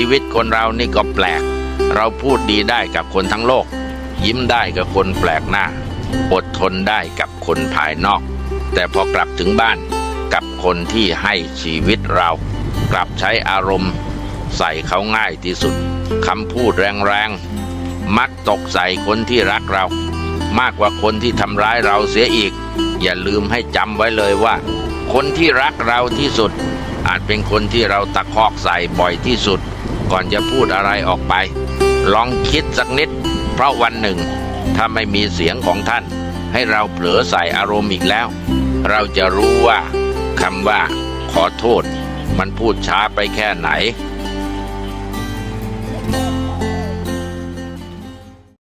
ชีวิตคนเรานี่ก็แปลกเราพูดดีได้กับคนทั้งโลกยิ้มได้กับคนแปลกหน้าอดทนได้กับคนภายนอกแต่พอกลับถึงบ้านกับคนที่ให้ชีวิตเรากลับใช้อารมณ์ใส่เขาง่ายที่สุดคำพูดแรงๆมักตกใส่คนที่รักเรามากกว่าคนที่ทำร้ายเราเสียอีกอย่าลืมให้จำไว้เลยว่าคนที่รักเราที่สุดอาจเป็นคนที่เราตะคอกใส่บ่อยที่สุดก่อนจะพูดอะไรออกไปลองคิดสักนิดเพราะวันหนึ่งถ้าไม่มีเสียงของท่านให้เราเผลอใส่อารมณ์อีกแล้วเราจะรู้ว่าคำว่าขอโทษมันพูดช้าไปแค่ไหน